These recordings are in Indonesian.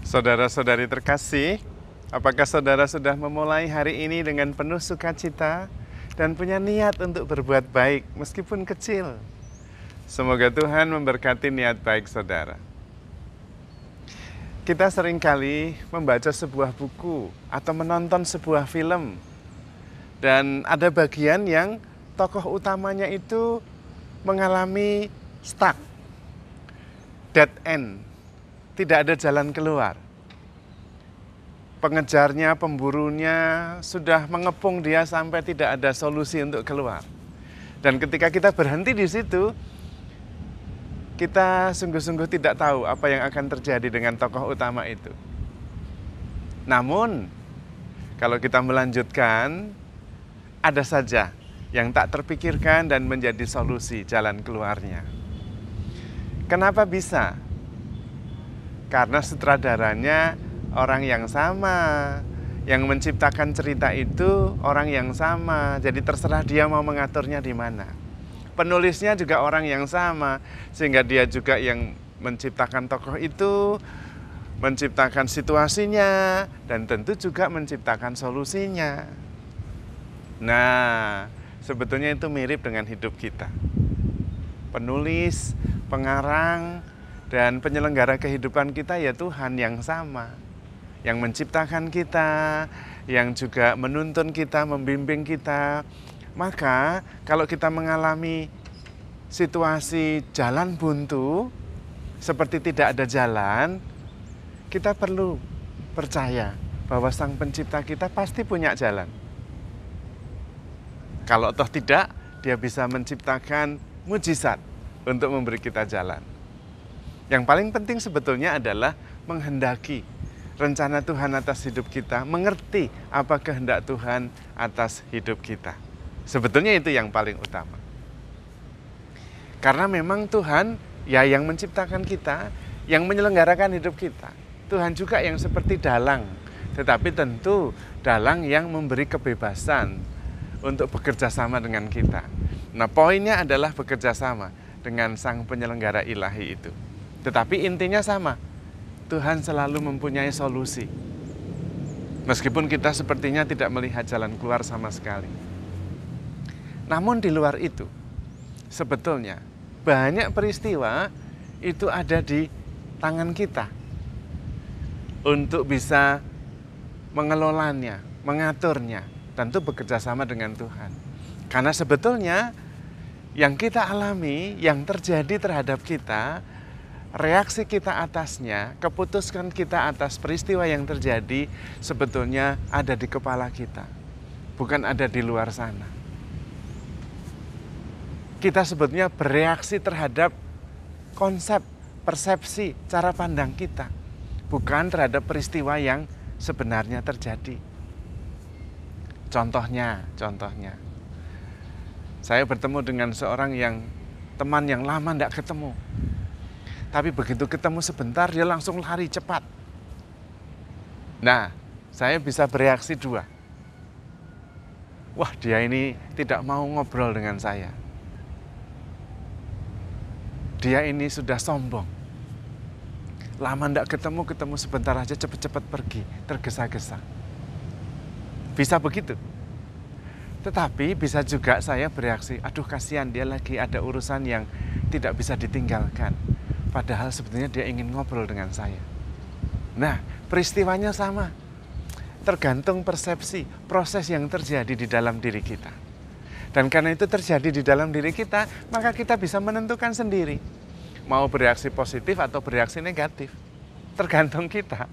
Saudara-saudari terkasih, apakah saudara sudah memulai hari ini dengan penuh sukacita dan punya niat untuk berbuat baik meskipun kecil? Semoga Tuhan memberkati niat baik saudara. Kita seringkali membaca sebuah buku atau menonton sebuah film, dan ada bagian yang tokoh utamanya itu mengalami stuck, dead end, tidak ada jalan keluar. Pengejarnya, pemburunya sudah mengepung dia sampai tidak ada solusi untuk keluar. Dan ketika kita berhenti di situ, kita sungguh-sungguh tidak tahu apa yang akan terjadi dengan tokoh utama itu. Namun, kalau kita melanjutkan, ada saja yang tak terpikirkan dan menjadi solusi jalan keluarnya. Kenapa bisa? Karena sutradaranya orang yang sama, yang menciptakan cerita itu orang yang sama, jadi terserah dia mau mengaturnya di mana. Penulisnya juga orang yang sama, sehingga dia juga yang menciptakan tokoh itu, menciptakan situasinya, dan tentu juga menciptakan solusinya. Nah, sebetulnya itu mirip dengan hidup kita. Penulis, pengarang, dan penyelenggara kehidupan kita ya Tuhan yang sama, yang menciptakan kita, yang juga menuntun kita, membimbing kita. Maka kalau kita mengalami situasi jalan buntu, seperti tidak ada jalan, kita perlu percaya bahwa Sang Pencipta kita pasti punya jalan. Kalau toh tidak, Dia bisa menciptakan mujizat untuk memberi kita jalan. Yang paling penting sebetulnya adalah menghendaki rencana Tuhan atas hidup kita, mengerti apa kehendak Tuhan atas hidup kita. Sebetulnya itu yang paling utama. Karena memang Tuhan ya yang menciptakan kita, yang menyelenggarakan hidup kita. Tuhan juga yang seperti dalang, tetapi tentu dalang yang memberi kebebasan untuk bekerja sama dengan kita. Nah, poinnya adalah bekerja sama dengan Sang Penyelenggara ilahi itu. Tetapi intinya sama, Tuhan selalu mempunyai solusi. Meskipun kita sepertinya tidak melihat jalan keluar sama sekali. Namun di luar itu, sebetulnya banyak peristiwa itu ada di tangan kita untuk bisa mengelolanya, mengaturnya, tentu bekerja sama dengan Tuhan. Karena sebetulnya yang kita alami, yang terjadi terhadap kita, reaksi kita atasnya, keputusan kita atas peristiwa yang terjadi, sebetulnya ada di kepala kita, bukan ada di luar sana. Kita sebetulnya bereaksi terhadap konsep, persepsi, cara pandang kita, bukan terhadap peristiwa yang sebenarnya terjadi. Contohnya, saya bertemu dengan seorang teman yang lama tidak ketemu. Tapi begitu ketemu sebentar, dia langsung lari cepat. Nah, saya bisa bereaksi dua. Wah, dia ini tidak mau ngobrol dengan saya. Dia ini sudah sombong. Lama tidak ketemu sebentar aja cepat-cepat pergi, tergesa-gesa. Bisa begitu. Tetapi bisa juga saya bereaksi, aduh kasihan dia lagi ada urusan yang tidak bisa ditinggalkan. Padahal sebetulnya dia ingin ngobrol dengan saya. Nah, peristiwanya sama. Tergantung persepsi, proses yang terjadi di dalam diri kita. Dan karena itu terjadi di dalam diri kita, maka kita bisa menentukan sendiri. Mau bereaksi positif atau bereaksi negatif. Tergantung kita.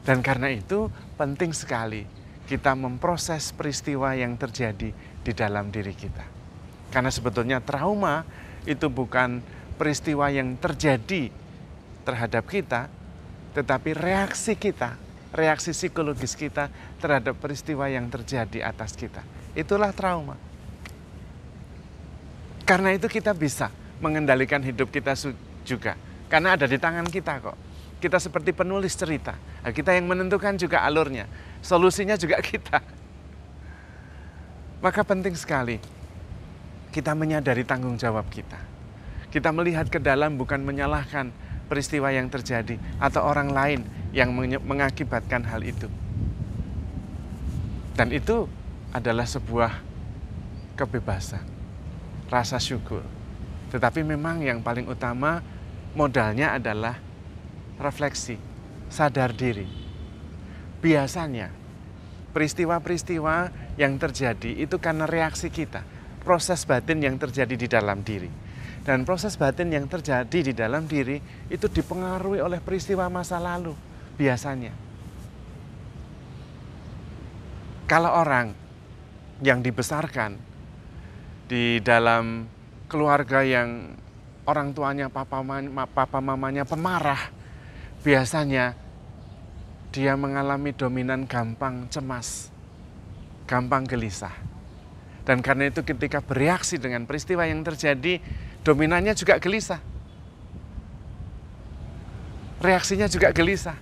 Dan karena itu penting sekali kita memproses peristiwa yang terjadi di dalam diri kita. Karena sebetulnya trauma itu bukan peristiwa yang terjadi terhadap kita, tetapi reaksi kita, reaksi psikologis kita terhadap peristiwa yang terjadi atas kita. Itulah trauma. Karena itu kita bisa mengendalikan hidup kita juga. Karena ada di tangan kita kok. Kita seperti penulis cerita. Nah, kita yang menentukan juga alurnya. Solusinya juga kita. Maka penting sekali kita menyadari tanggung jawab kita. Kita melihat ke dalam bukan menyalahkan peristiwa yang terjadi atau orang lain yang mengakibatkan hal itu. Dan itu adalah sebuah kebebasan, rasa syukur. Tetapi memang yang paling utama modalnya adalah refleksi, sadar diri. Biasanya peristiwa-peristiwa yang terjadi itu karena reaksi kita, proses batin yang terjadi di dalam diri. Dan proses batin yang terjadi di dalam diri itu dipengaruhi oleh peristiwa masa lalu, biasanya. Kalau orang yang dibesarkan di dalam keluarga yang orang tuanya, papa mamanya pemarah, biasanya dia mengalami dominan gampang cemas, gampang gelisah. Dan karena itu ketika bereaksi dengan peristiwa yang terjadi, dominannya juga gelisah. Reaksinya juga gelisah.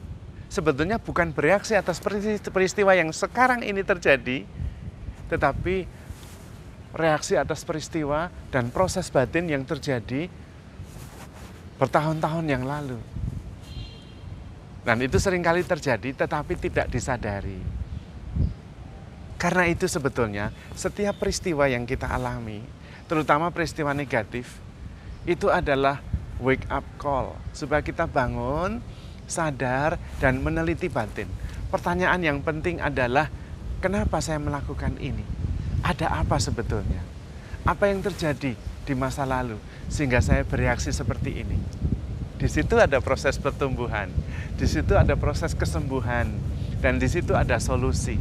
Sebetulnya bukan bereaksi atas peristiwa yang sekarang ini terjadi, tetapi reaksi atas peristiwa dan proses batin yang terjadi bertahun-tahun yang lalu. Dan itu seringkali terjadi tetapi tidak disadari. Karena itu sebetulnya setiap peristiwa yang kita alami, terutama peristiwa negatif, itu adalah wake up call. Supaya kita bangun, sadar, dan meneliti batin. Pertanyaan yang penting adalah, kenapa saya melakukan ini? Ada apa sebetulnya? Apa yang terjadi di masa lalu sehingga saya bereaksi seperti ini? Di situ ada proses pertumbuhan, di situ ada proses kesembuhan, dan di situ ada solusi.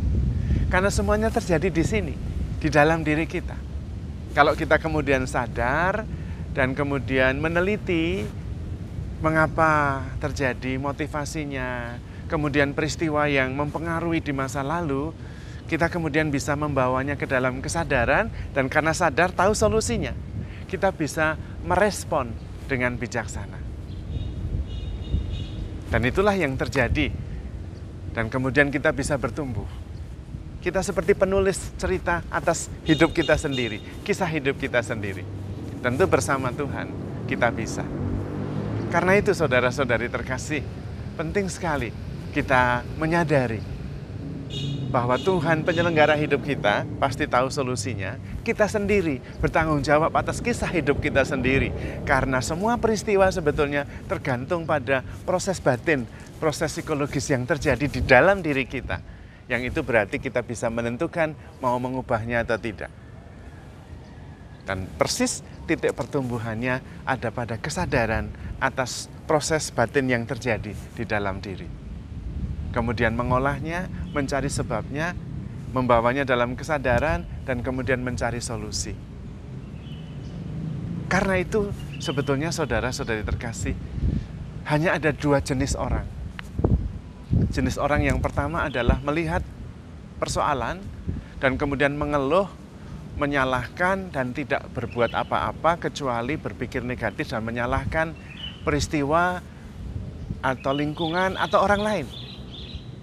Karena semuanya terjadi di sini, di dalam diri kita. Kalau kita kemudian sadar dan kemudian meneliti mengapa terjadi, motivasinya, kemudian peristiwa yang mempengaruhi di masa lalu, kita kemudian bisa membawanya ke dalam kesadaran, dan karena sadar tahu solusinya, kita bisa merespon dengan bijaksana. Dan itulah yang terjadi. Dan kemudian kita bisa bertumbuh. Kita seperti penulis cerita atas hidup kita sendiri, kisah hidup kita sendiri. Tentu bersama Tuhan kita bisa. Karena itu saudara-saudari terkasih, penting sekali kita menyadari bahwa Tuhan penyelenggara hidup kita pasti tahu solusinya. Kita sendiri bertanggung jawab atas kisah hidup kita sendiri. Karena semua peristiwa sebetulnya tergantung pada proses batin, proses psikologis yang terjadi di dalam diri kita. Yang itu berarti kita bisa menentukan mau mengubahnya atau tidak. Dan persis titik pertumbuhannya ada pada kesadaran atas proses batin yang terjadi di dalam diri. Kemudian mengolahnya, mencari sebabnya, membawanya dalam kesadaran, dan kemudian mencari solusi. Karena itu sebetulnya saudara-saudari terkasih, hanya ada dua jenis orang. Jenis orang yang pertama adalah melihat persoalan dan kemudian mengeluh, menyalahkan, dan tidak berbuat apa-apa kecuali berpikir negatif dan menyalahkan peristiwa atau lingkungan atau orang lain.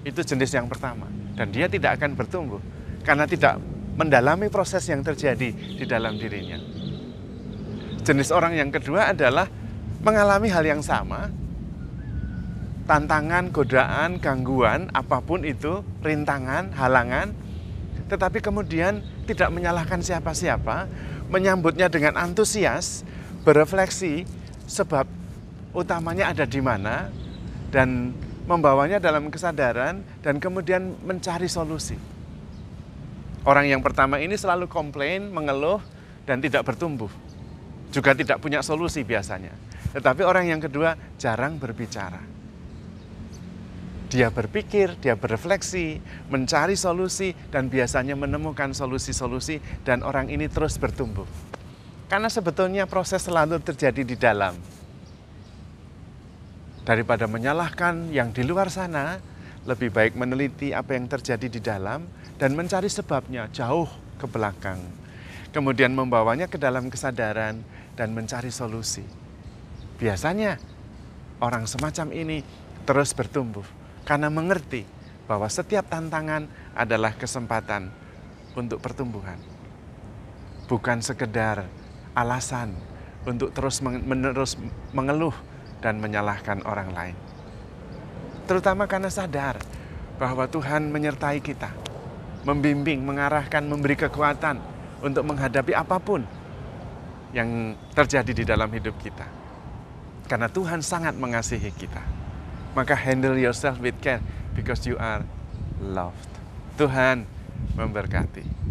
Itu jenis yang pertama. Dan dia tidak akan bertumbuh karena tidak mendalami proses yang terjadi di dalam dirinya. Jenis orang yang kedua adalah mengalami hal yang sama, tantangan, godaan, gangguan, apapun itu, rintangan, halangan, tetapi kemudian tidak menyalahkan siapa-siapa, menyambutnya dengan antusias, berefleksi sebab utamanya ada di mana, dan membawanya dalam kesadaran, dan kemudian mencari solusi. Orang yang pertama ini selalu komplain, mengeluh, dan tidak bertumbuh. Juga tidak punya solusi biasanya. Tetapi orang yang kedua jarang berbicara. Dia berpikir, dia berefleksi, mencari solusi, dan biasanya menemukan solusi-solusi, dan orang ini terus bertumbuh. Karena sebetulnya proses selalu terjadi di dalam. Daripada menyalahkan yang di luar sana, lebih baik meneliti apa yang terjadi di dalam dan mencari sebabnya jauh ke belakang. Kemudian membawanya ke dalam kesadaran dan mencari solusi. Biasanya orang semacam ini terus bertumbuh karena mengerti bahwa setiap tantangan adalah kesempatan untuk pertumbuhan. Bukan sekedar alasan untuk terus menerus mengeluh dan menyalahkan orang lain. Terutama karena sadar bahwa Tuhan menyertai kita, membimbing, mengarahkan, memberi kekuatan untuk menghadapi apapun yang terjadi di dalam hidup kita. Karena Tuhan sangat mengasihi kita. Maka handle yourself with care because you are loved. Tuhan memberkati.